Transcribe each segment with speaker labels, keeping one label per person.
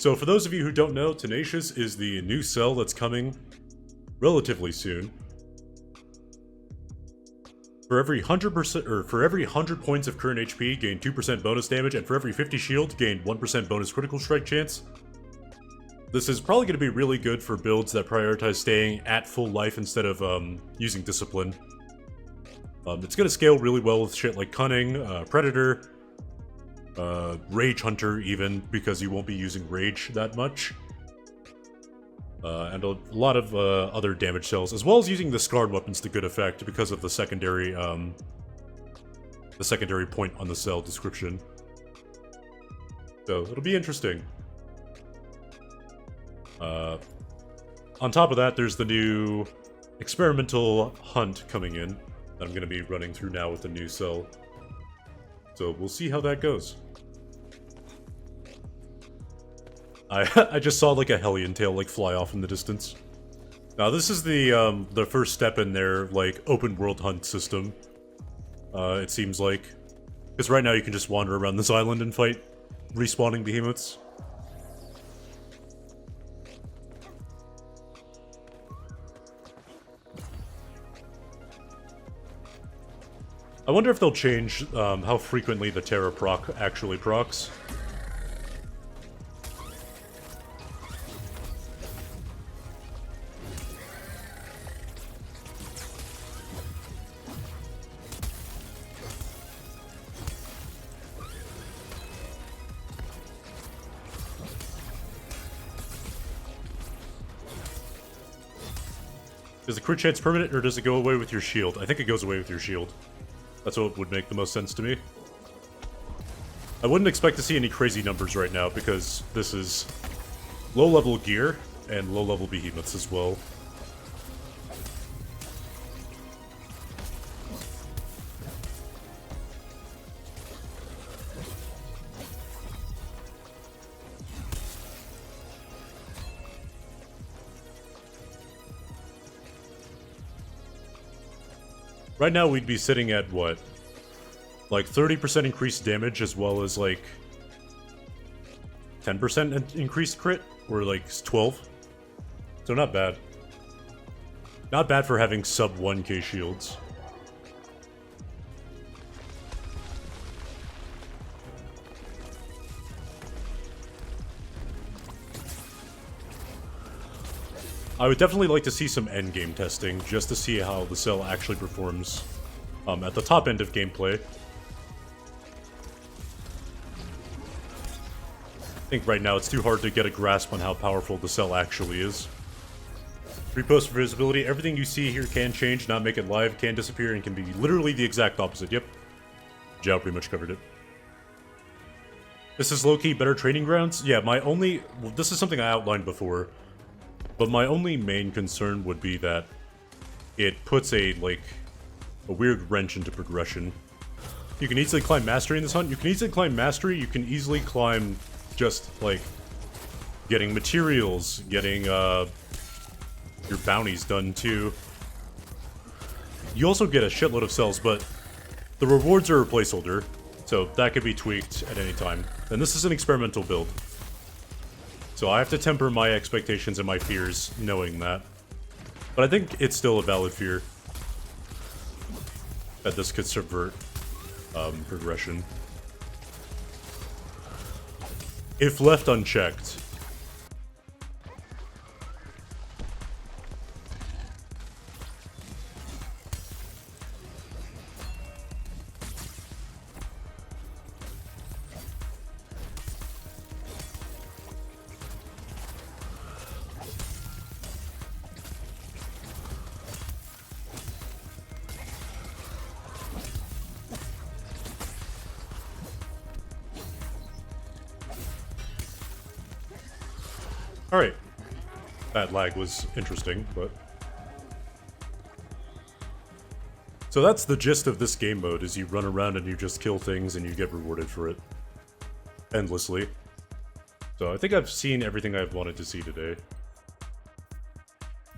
Speaker 1: So for those of you who don't know, Tenacious is the new cell that's coming relatively soon. For every 100% or for every 100 points of current HP, gain 2% bonus damage, and for every 50 shield, gain 1% bonus critical strike chance. This is probably going to be really good for builds that prioritize staying at full life instead of using discipline. It's going to scale really well with shit like Cunning, Predator, Rage Hunter even, because you won't be using Rage that much. And a lot of other damage cells, as well as using the Scarred weapons to good effect because of the secondary point on the cell description. So, it'll be interesting. On top of that, there's the new experimental hunt coming in that I'm going to be running through now with the new cell. So we'll see how that goes. I just saw like a Hellion tail like fly off in the distance. Now this is the first step in their like open world hunt system. It seems like, because right now you can just wander around this island and fight respawning behemoths. I wonder if they'll change how frequently the Terra proc actually procs. Is the crit chance permanent, or does it go away with your shield? I think it goes away with your shield. That's what would make the most sense to me. I wouldn't expect to see any crazy numbers right now, because this is low-level gear, and low-level behemoths as well. Right now we'd be sitting at, what? Like 30% increased damage as well as like 10% increased crit? Or like 12? So not bad. Not bad for having sub 1k shields. I would definitely like to see some endgame testing, just to see how the cell actually performs at the top end of gameplay. I think right now it's too hard to get a grasp on how powerful the cell actually is. Repost for visibility, everything you see here can change, not make it live, can disappear, and can be literally the exact opposite. Yep. Jow pretty much covered it. This is low-key better training grounds? Yeah, my only... Well, this is something I outlined before. But my only main concern would be that it puts a weird wrench into progression. You can easily climb Mastery in this hunt. You can easily climb Mastery. You can easily climb just, like, getting materials, getting, your bounties done, too. You also get a shitload of cells, but the rewards are a placeholder, so that could be tweaked at any time. And this is an experimental build. So I have to temper my expectations and my fears knowing that. But I think it's still a valid fear that this could subvert progression. If left unchecked. Alright. That lag was interesting, but... So that's the gist of this game mode, is you run around and you just kill things and you get rewarded for it. Endlessly. So I think I've seen everything I've wanted to see today.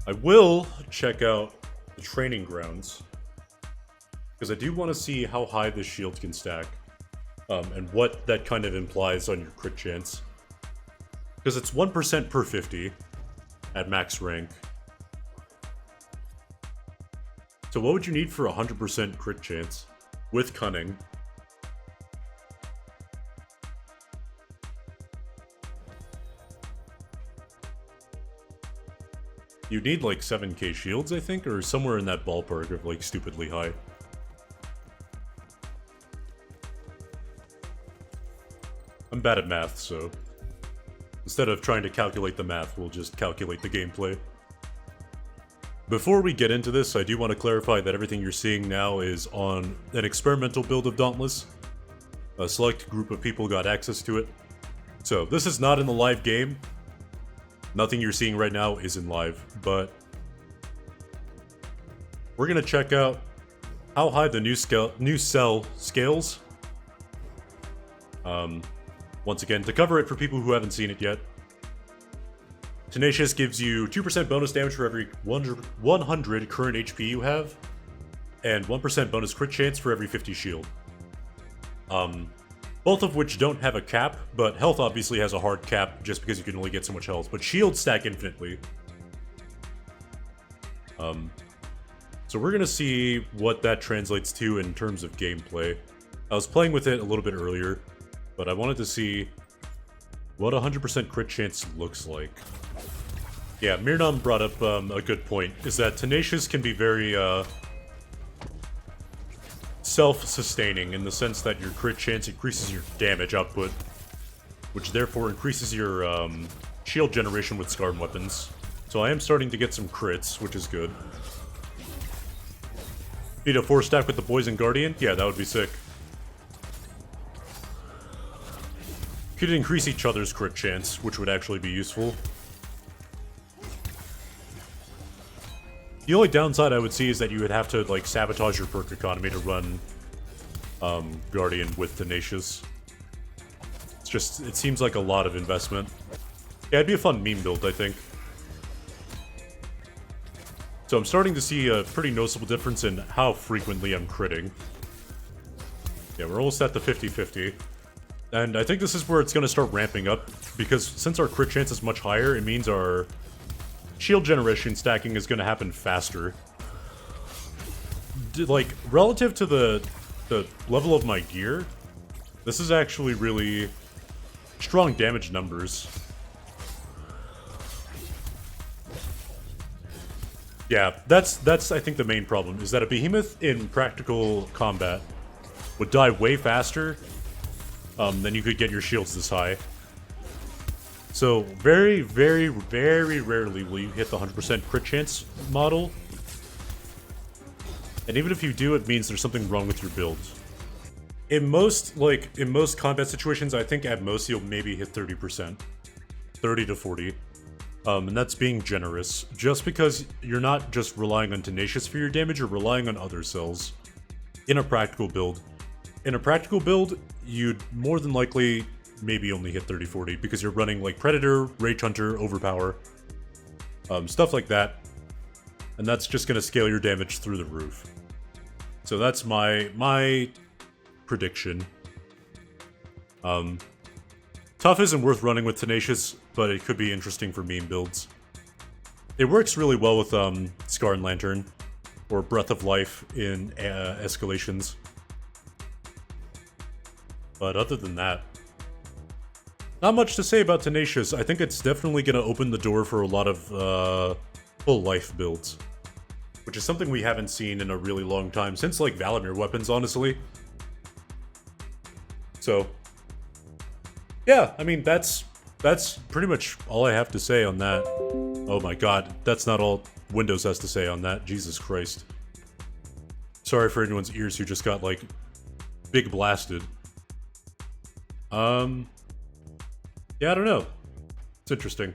Speaker 1: I will check out the training grounds, because I do want to see how high this shield can stack, and what that kind of implies on your crit chance. Because it's 1% per 50 at max rank. So what would you need for 100% crit chance with cunning? You need like 7k shields, I think, or somewhere in that ballpark of like stupidly high. I'm bad at math, so instead of trying to calculate the math, we'll just calculate the gameplay. Before we get into this, I do want to clarify that everything you're seeing now is on an experimental build of Dauntless. A select group of people got access to it. So this is not in the live game. Nothing you're seeing right now is in live, but we're gonna check out how high the new cell scales. Once again, to cover it for people who haven't seen it yet, Tenacious gives you 2% bonus damage for every 100 current HP you have, and 1% bonus crit chance for every 50 shield. Both of which don't have a cap, but health obviously has a hard cap just because you can only get so much health, but shields stack infinitely. So we're gonna see what that translates to in terms of gameplay. I was playing with it a little bit earlier, but I wanted to see what 100% crit chance looks like. Yeah, Mirnam brought up a good point, is that Tenacious can be very self-sustaining in the sense that your crit chance increases your damage output, which therefore increases your shield generation with scarred weapons. So I am starting to get some crits, which is good. Need a 4-stack with the Poison Guardian? Yeah, that would be sick. Could increase each other's crit chance, which would actually be useful. The only downside I would see is that you would have to, like, sabotage your perk economy to run Guardian with Tenacious. It's just, it seems like a lot of investment. Yeah, it'd be a fun meme build, I think. So I'm starting to see a pretty noticeable difference in how frequently I'm critting. Yeah, we're almost at the 50-50. And I think this is where it's going to start ramping up, because since our crit chance is much higher, it means our shield generation stacking is going to happen faster. Like, relative to the level of my gear, this is actually really strong damage numbers. Yeah, that's I think the main problem, is that a behemoth in practical combat would die way faster than you could get your shields this high. So very, very, very rarely will you hit the 100% crit chance model. And even if you do, it means there's something wrong with your build. In most combat situations, I think at most you'll maybe hit 30%. 30 to 40. And that's being generous. Just because you're not just relying on Tenacious for your damage, you're relying on other cells. In a practical build. In a practical build, you'd more than likely maybe only hit 30-40 because you're running like Predator, Rage Hunter, Overpower, stuff like that. And that's just going to scale your damage through the roof. So that's my prediction. Tough isn't worth running with Tenacious, but it could be interesting for meme builds. It works really well with Scar and Lantern, or Breath of Life in escalations. But other than that, not much to say about Tenacious. I think it's definitely going to open the door for a lot of full life builds, which is something we haven't seen in a really long time, since like Valimir weapons, honestly. So, yeah, I mean, that's pretty much all I have to say on that. Oh my god, that's not all Windows has to say on that. Jesus Christ. Sorry for anyone's ears who just got, like, big blasted. Yeah, I don't know. It's interesting.